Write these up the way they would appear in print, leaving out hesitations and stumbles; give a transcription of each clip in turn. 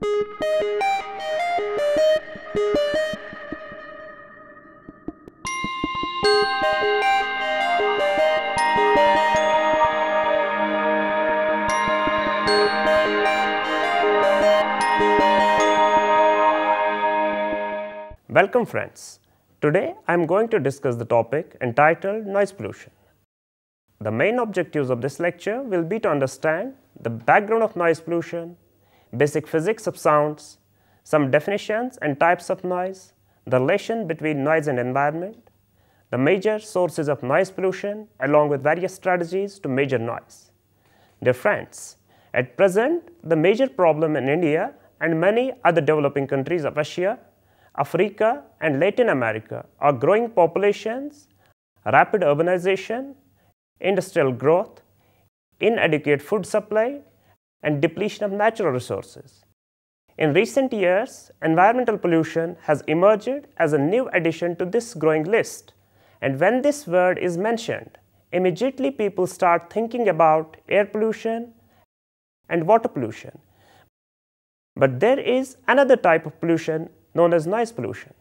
Welcome friends. Today I am going to discuss the topic entitled noise pollution. The main objectives of this lecture will be to understand the background of noise pollution, basic physics of sounds, some definitions and types of noise, the relation between noise and environment, the major sources of noise pollution along with various strategies to measure noise. Dear friends, at present the major problem in India and many other developing countries of Asia, Africa and Latin America are growing populations, rapid urbanization, industrial growth, inadequate food supply and depletion of natural resources. In recent years, environmental pollution has emerged as a new addition to this growing list, and when this word is mentioned, immediately people start thinking about air pollution and water pollution. But there is another type of pollution known as noise pollution.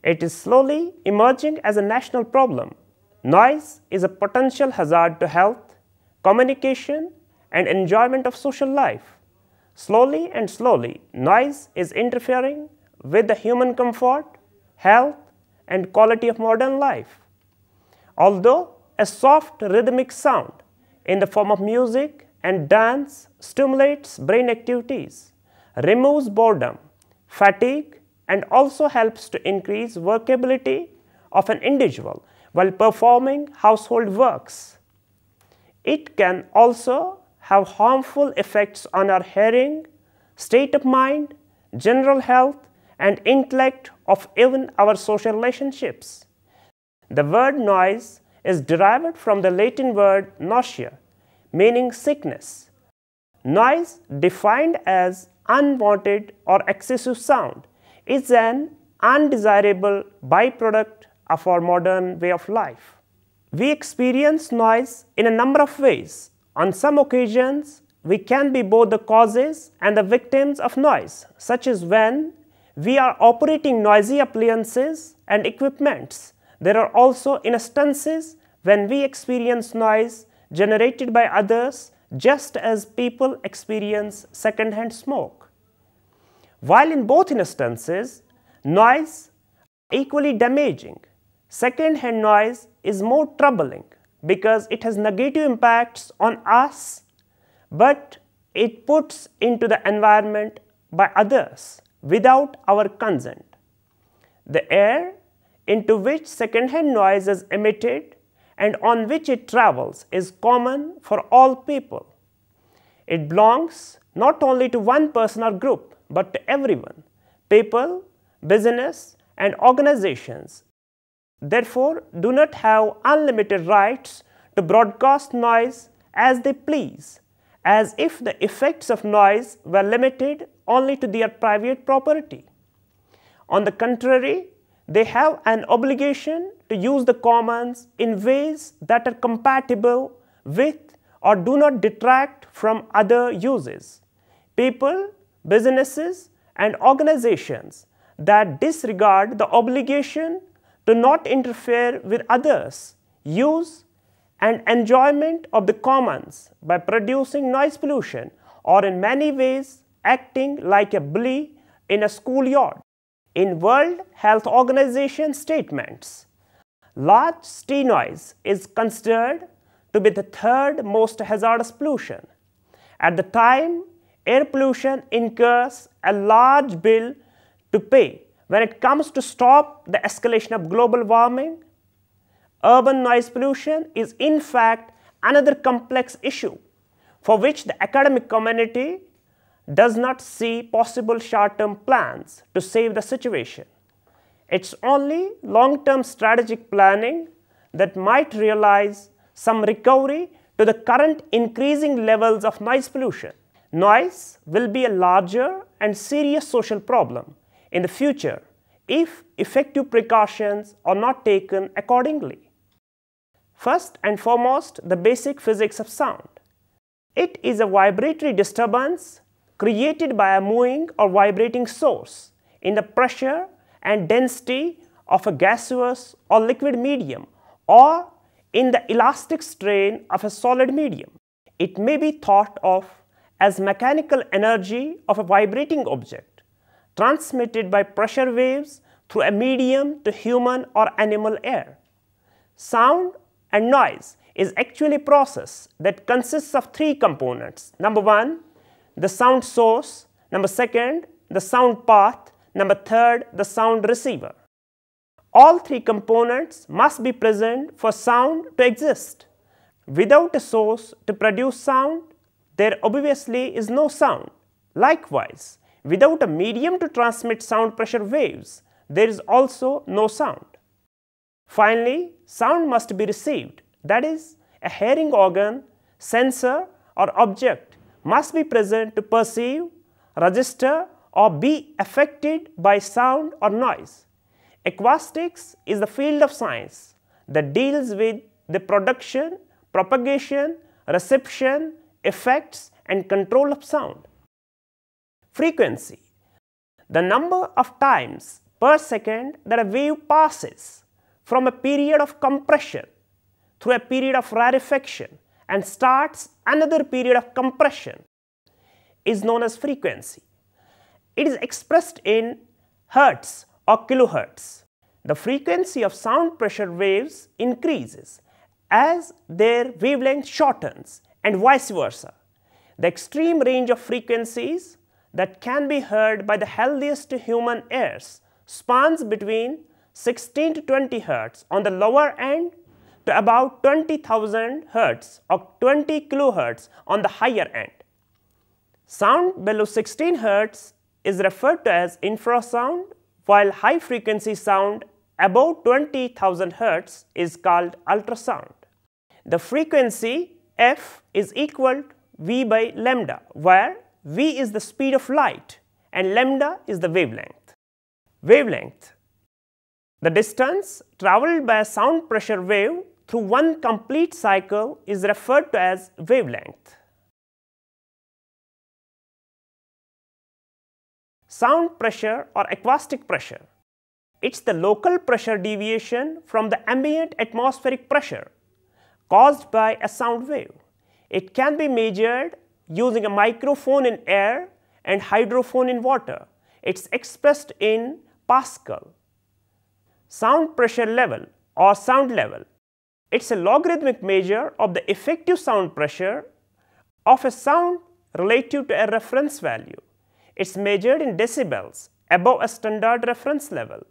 It is slowly emerging as a national problem. Noise is a potential hazard to health, communication, and enjoyment of social life. Slowly, noise is interfering with the human comfort, health, and quality of modern life. Although a soft rhythmic sound in the form of music and dance stimulates brain activities, removes boredom, fatigue, and also helps to increase workability of an individual while performing household works. It can also have harmful effects on our hearing, state of mind, general health, and intellect of even our social relationships. The word noise is derived from the Latin word nausea, meaning sickness. Noise, defined as unwanted or excessive sound, is an undesirable byproduct of our modern way of life. We experience noise in a number of ways. On some occasions, we can be both the causes and the victims of noise, such as when we are operating noisy appliances and equipments. There are also instances when we experience noise generated by others, just as people experience second-hand smoke. While in both instances, noise is equally damaging, second-hand noise is more troubling because it has negative impacts on us, but it puts into the environment by others without our consent. The air into which second-hand noise is emitted and on which it travels is common for all people. It belongs not only to one person or group, but to everyone, people, business, and organizations. Therefore, do not have unlimited rights to broadcast noise as they please, as if the effects of noise were limited only to their private property. On the contrary, they have an obligation to use the commons in ways that are compatible with or do not detract from other uses. People, businesses, and organizations that disregard the obligation to not interfere with others' use and enjoyment of the commons by producing noise pollution or in many ways acting like a bully in a schoolyard. In World Health Organization statements, large city noise is considered to be the third most hazardous pollution. At the time, air pollution incurs a large bill to pay when it comes to stop the escalation of global warming. Urban noise pollution is in fact another complex issue for which the academic community does not see possible short-term plans to save the situation. It's only long-term strategic planning that might realize some recovery to the current increasing levels of noise pollution. Noise will be a larger and serious social problem in the future if effective precautions are not taken accordingly. First and foremost, the basic physics of sound. It is a vibratory disturbance created by a moving or vibrating source in the pressure and density of a gaseous or liquid medium, or in the elastic strain of a solid medium. It may be thought of as mechanical energy of a vibrating object, transmitted by pressure waves through a medium to human or animal air. Sound and noise is actually a process that consists of three components. Number one, the sound source. Number second, the sound path. Number third, the sound receiver. All three components must be present for sound to exist. Without a source to produce sound, there obviously is no sound. Likewise, without a medium to transmit sound pressure waves, there is also no sound. Finally, sound must be received. That is, a hearing organ, sensor or object must be present to perceive, register or be affected by sound or noise. Acoustics is the field of science that deals with the production, propagation, reception, effects and control of sound. Frequency: the number of times per second that a wave passes from a period of compression through a period of rarefaction and starts another period of compression is known as frequency. It is expressed in hertz or kilohertz. The frequency of sound pressure waves increases as their wavelength shortens, and vice versa. The extreme range of frequencies that can be heard by the healthiest human ears spans between 16 to 20 Hz on the lower end to about 20,000 Hz or 20 kHz on the higher end. Sound below 16 Hz is referred to as infrasound, while high frequency sound above 20,000 Hz is called ultrasound. The frequency f is equal to v by lambda, where v is the speed of light and lambda is the wavelength. Wavelength: the distance travelled by a sound pressure wave through one complete cycle is referred to as wavelength. Sound pressure or acoustic pressure: it's the local pressure deviation from the ambient atmospheric pressure caused by a sound wave. It can be measured using a microphone in air and hydrophone in water. It's expressed in Pascal. Sound pressure level or sound level: it's a logarithmic measure of the effective sound pressure of a sound relative to a reference value. It's measured in decibels above a standard reference level.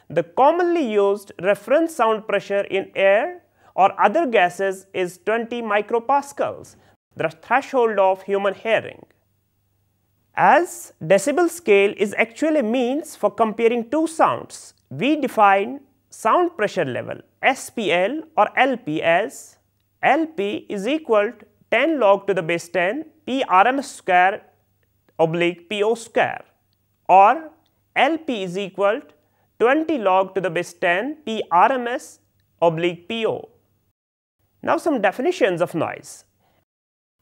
The commonly used reference sound pressure in air or other gases is 20 micropascals, the threshold of human hearing. As decibel scale is actually a means for comparing two sounds, we define sound pressure level SPL or LP as LP is equal to 10 log to the base 10 P RMS square oblique PO square, or LP is equal to 20 log to the base 10 P RMS oblique PO. Now some definitions of noise.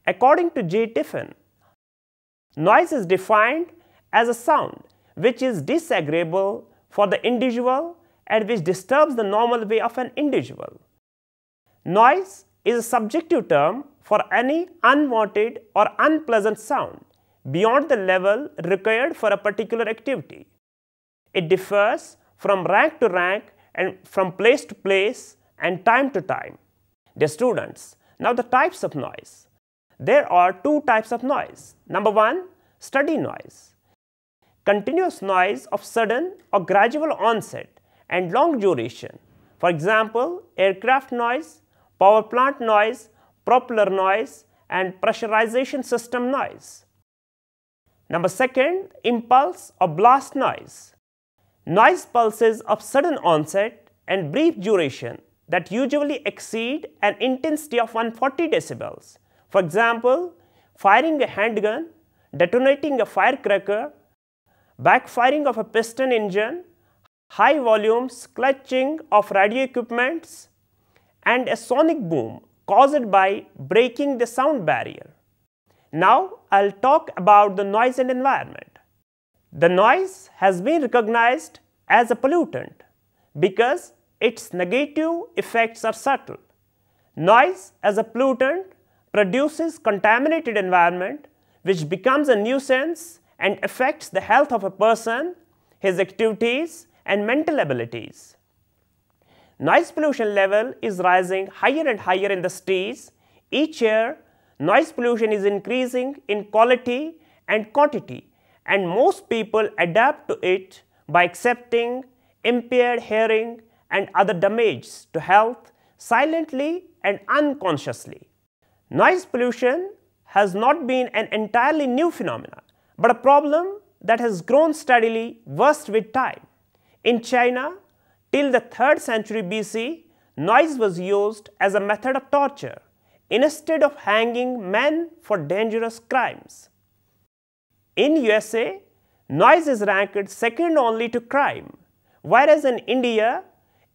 According to J. Tiffin, noise is defined as a sound which is disagreeable for the individual and which disturbs the normal way of an individual. Noise is a subjective term for any unwanted or unpleasant sound beyond the level required for a particular activity. It differs from rank to rank and from place to place and time to time. Dear students, now the types of noise. There are two types of noise. Number one, steady noise. Continuous noise of sudden or gradual onset and long duration. For example, aircraft noise, power plant noise, propeller noise and pressurization system noise. Number second, impulse or blast noise. Noise pulses of sudden onset and brief duration that usually exceed an intensity of 140 decibels. For example, firing a handgun, detonating a firecracker, backfiring of a piston engine, high volumes clutching of radio equipments, and a sonic boom caused by breaking the sound barrier. Now I'll talk about the noise and environment. The noise has been recognized as a pollutant because its negative effects are subtle. Noise as a pollutant produces contaminated environment which becomes a nuisance and affects the health of a person, his activities and mental abilities. Noise pollution level is rising higher and higher in the cities. Each year, noise pollution is increasing in quality and quantity, and most people adapt to it by accepting impaired hearing and other damage to health silently and unconsciously. Noise pollution has not been an entirely new phenomenon, but a problem that has grown steadily worse with time. In China, till the 3rd century BC, noise was used as a method of torture instead of hanging men for dangerous crimes. In USA, noise is ranked second only to crime, whereas in India,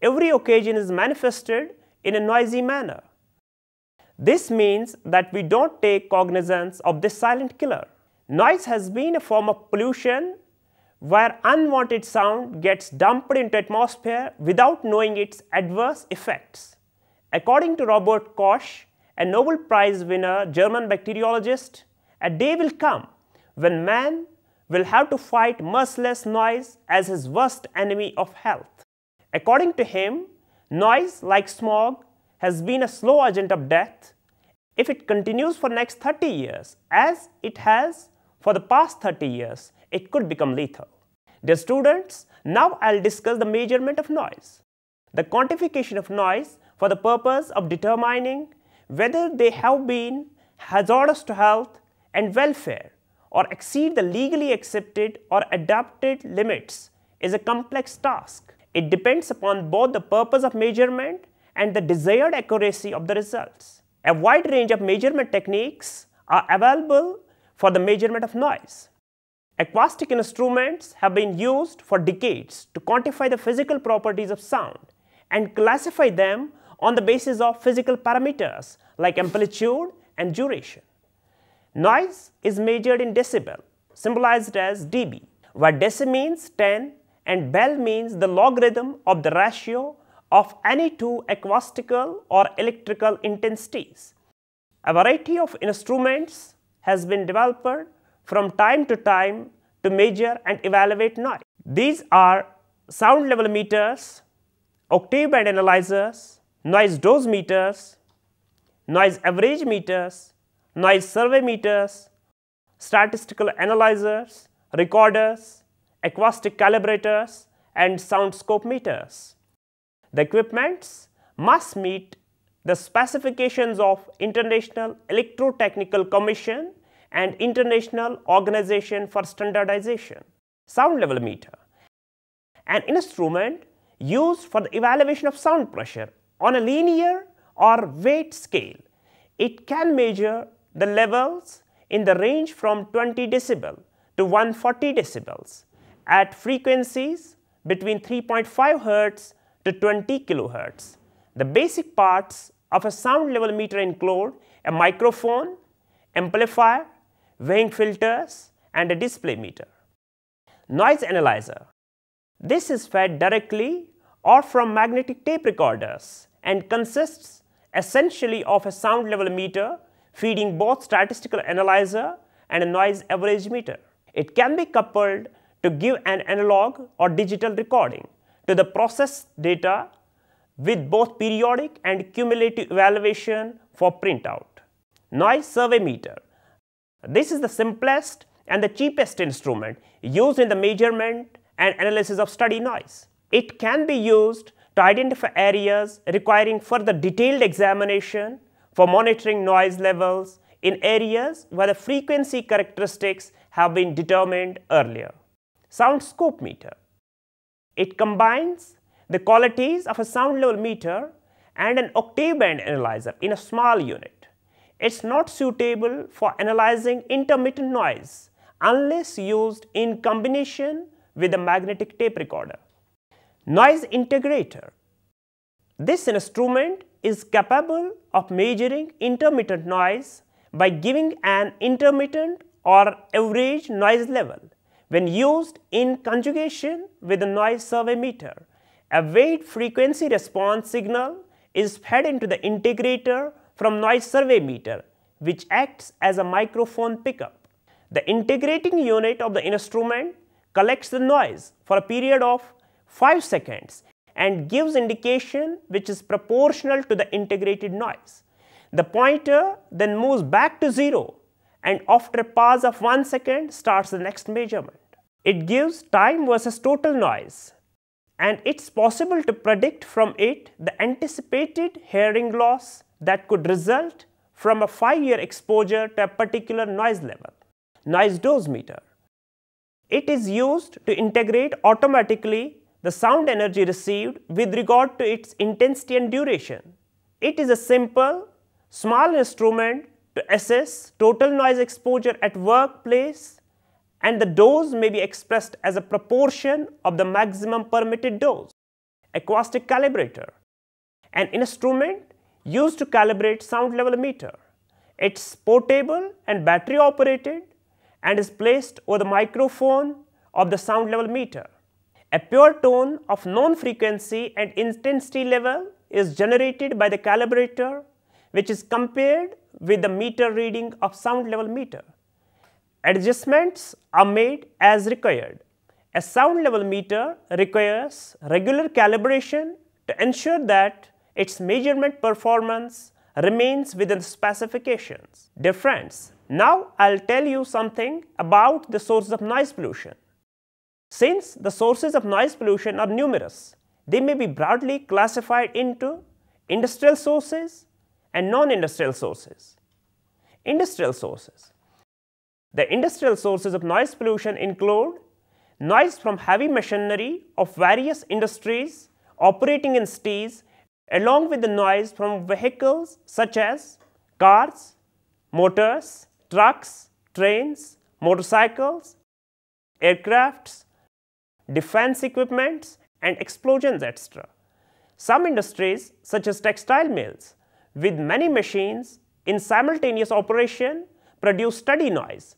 every occasion is manifested in a noisy manner. This means that we don't take cognizance of this silent killer. Noise has been a form of pollution where unwanted sound gets dumped into atmosphere without knowing its adverse effects. According to Robert Koch, a Nobel Prize winner German bacteriologist, a day will come when man will have to fight merciless noise as his worst enemy of health. According to him, noise, like smog, has been a slow agent of death. If it continues for next 30 years, as it has for the past 30 years, it could become lethal. Dear students, now I'll discuss the measurement of noise. The quantification of noise for the purpose of determining whether they have been hazardous to health and welfare or exceed the legally accepted or adopted limits is a complex task. It depends upon both the purpose of measurement and the desired accuracy of the results. A wide range of measurement techniques are available for the measurement of noise. Acoustic instruments have been used for decades to quantify the physical properties of sound and classify them on the basis of physical parameters like amplitude and duration. Noise is measured in decibel, symbolized as dB, where deci means 10 and bel means the logarithm of the ratio of any two acoustical or electrical intensities. A variety of instruments has been developed from time to time to measure and evaluate noise. These are sound level meters, octave band analyzers, noise dosimeters, noise average meters, noise survey meters, statistical analyzers, recorders, acoustic calibrators, and sound scope meters. The equipments must meet the specifications of International Electrotechnical Commission and International Organization for Standardization. Sound level meter, an instrument used for the evaluation of sound pressure on a linear or weight scale. It can measure the levels in the range from 20 decibel to 140 decibels at frequencies between 3.5 Hz to 20 kHz. The basic parts of a sound level meter include a microphone, amplifier, weighing filters, and a display meter. Noise analyzer. This is fed directly or from magnetic tape recorders and consists essentially of a sound level meter feeding both statistical analyzer and a noise average meter. It can be coupled to give an analog or digital recording to the processed data with both periodic and cumulative evaluation for printout. Noise survey meter. This is the simplest and the cheapest instrument used in the measurement and analysis of steady noise. It can be used to identify areas requiring further detailed examination for monitoring noise levels in areas where the frequency characteristics have been determined earlier. Sound scope meter. It combines the qualities of a sound level meter and an octave band analyzer in a small unit. It's not suitable for analyzing intermittent noise unless used in combination with a magnetic tape recorder. Noise integrator. This instrument is capable of measuring intermittent noise by giving an intermittent or average noise level. When used in conjugation with a noise survey meter, a weight frequency response signal is fed into the integrator from noise survey meter, which acts as a microphone pickup. The integrating unit of the instrument collects the noise for a period of 5 seconds and gives indication which is proportional to the integrated noise. The pointer then moves back to 0 and after a pause of 1 second starts the next measurement. It gives time versus total noise, and it's possible to predict from it the anticipated hearing loss that could result from a 5-year exposure to a particular noise level. Noise dosimeter. It is used to integrate automatically the sound energy received with regard to its intensity and duration. It is a simple, small instrument to assess total noise exposure at workplace, and the dose may be expressed as a proportion of the maximum permitted dose. Acoustic calibrator. An instrument used to calibrate sound level meter. It's portable and battery operated and is placed over the microphone of the sound level meter. A pure tone of known frequency and intensity level is generated by the calibrator, which is compared with the meter reading of sound level meter. Adjustments are made as required. A sound level meter requires regular calibration to ensure that its measurement performance remains within the specifications. Dear friends, now I'll tell you something about the sources of noise pollution. Since the sources of noise pollution are numerous, they may be broadly classified into industrial sources and non-industrial sources. Industrial sources. The industrial sources of noise pollution include noise from heavy machinery of various industries operating in cities, along with the noise from vehicles such as cars, motors, trucks, trains, motorcycles, aircrafts, defense equipments, and explosions, etc. Some industries such as textile mills with many machines in simultaneous operation produce steady noise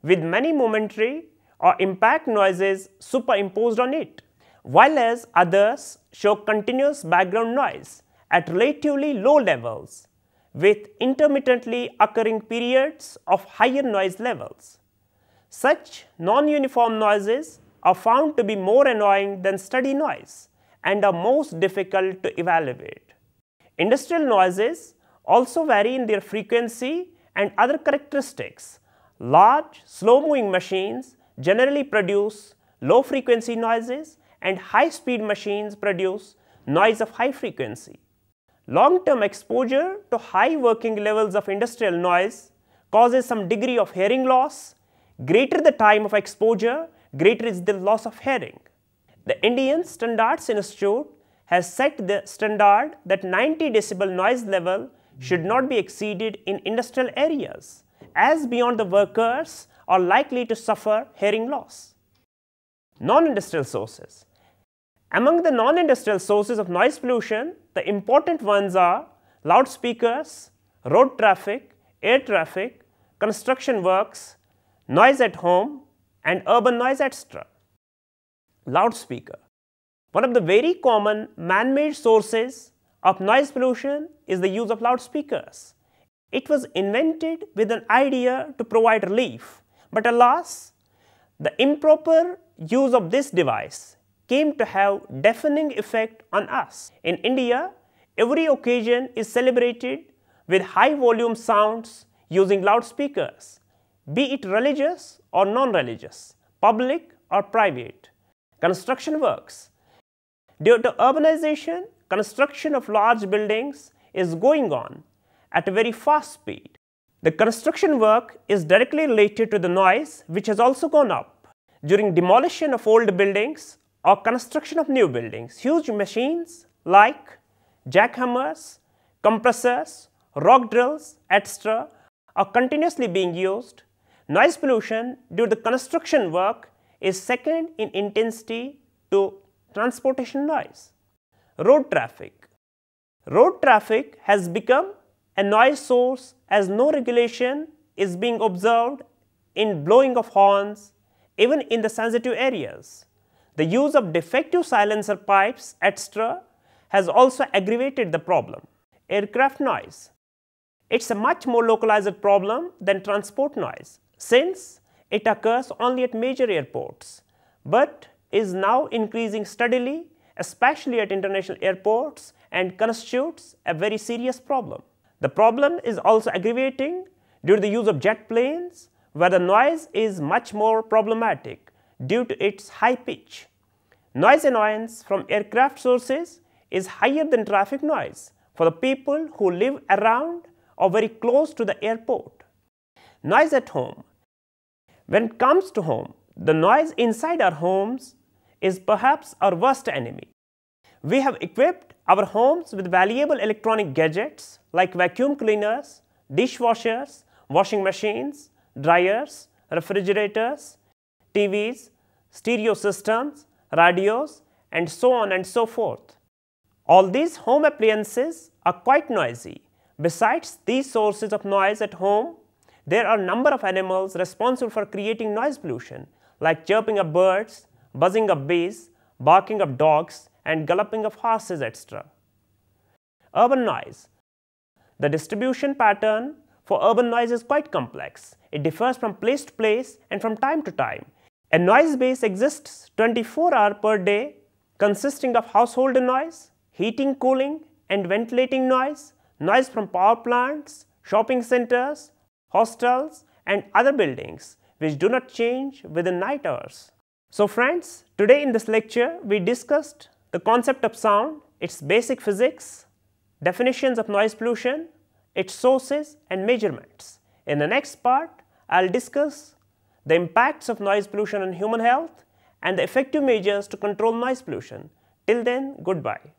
with many momentary or impact noises superimposed on it, while as others show continuous background noise at relatively low levels with intermittently occurring periods of higher noise levels. Such non-uniform noises are found to be more annoying than steady noise and are most difficult to evaluate. Industrial noises also vary in their frequency and other characteristics. Large, slow-moving machines generally produce low-frequency noises, and high-speed machines produce noise of high frequency. Long-term exposure to high working levels of industrial noise causes some degree of hearing loss. Greater the time of exposure, greater is the loss of hearing. The Indian Standards Institute has set the standard that 90 decibel noise level should not be exceeded in industrial areas, as beyond the workers are likely to suffer hearing loss. Non-industrial sources. Among the non-industrial sources of noise pollution, the important ones are loudspeakers, road traffic, air traffic, construction works, noise at home, and urban noise, etc. Loudspeaker. One of the very common man-made sources of noise pollution is the use of loudspeakers. It was invented with an idea to provide relief, but alas, the improper use of this device came to have deafening effect on us. In India, every occasion is celebrated with high volume sounds using loudspeakers, be it religious or non-religious, public or private. Construction works. Due to urbanization, construction of large buildings is going on at a very fast speed. The construction work is directly related to the noise, which has also gone up. During demolition of old buildings or construction of new buildings, huge machines like jackhammers, compressors, rock drills, etc. are continuously being used. Noise pollution due to construction work is second in intensity to transportation noise. Road traffic. Road traffic has become a noise source as no regulation is being observed in blowing of horns, even in the sensitive areas. The use of defective silencer pipes, etc., has also aggravated the problem. Aircraft noise. It's a much more localized problem than transport noise, since it occurs only at major airports, but is now increasing steadily, especially at international airports, and constitutes a very serious problem. The problem is also aggravating due to the use of jet planes, where the noise is much more problematic due to its high pitch. Noise annoyance from aircraft sources is higher than traffic noise for the people who live around or very close to the airport. Noise at home. When it comes to home, the noise inside our homes is perhaps our worst enemy. We have equipped our homes with valuable electronic gadgets like vacuum cleaners, dishwashers, washing machines, dryers, refrigerators, TVs, stereo systems, radios, and so on and so forth. All these home appliances are quite noisy. Besides these sources of noise at home, there are a number of animals responsible for creating noise pollution, like chirping of birds, buzzing of bees, barking of dogs, and galloping of horses, etc. Urban noise. The distribution pattern for urban noise is quite complex. It differs from place to place and from time to time. A noise base exists 24 hours per day, consisting of household noise, heating, cooling, and ventilating noise, noise from power plants, shopping centers, hostels, and other buildings which do not change within night hours. So friends, today in this lecture we discussed the concept of sound, its basic physics, definitions of noise pollution, its sources and measurements. In the next part, I will discuss the impacts of noise pollution on human health and the effective measures to control noise pollution. Till then, goodbye.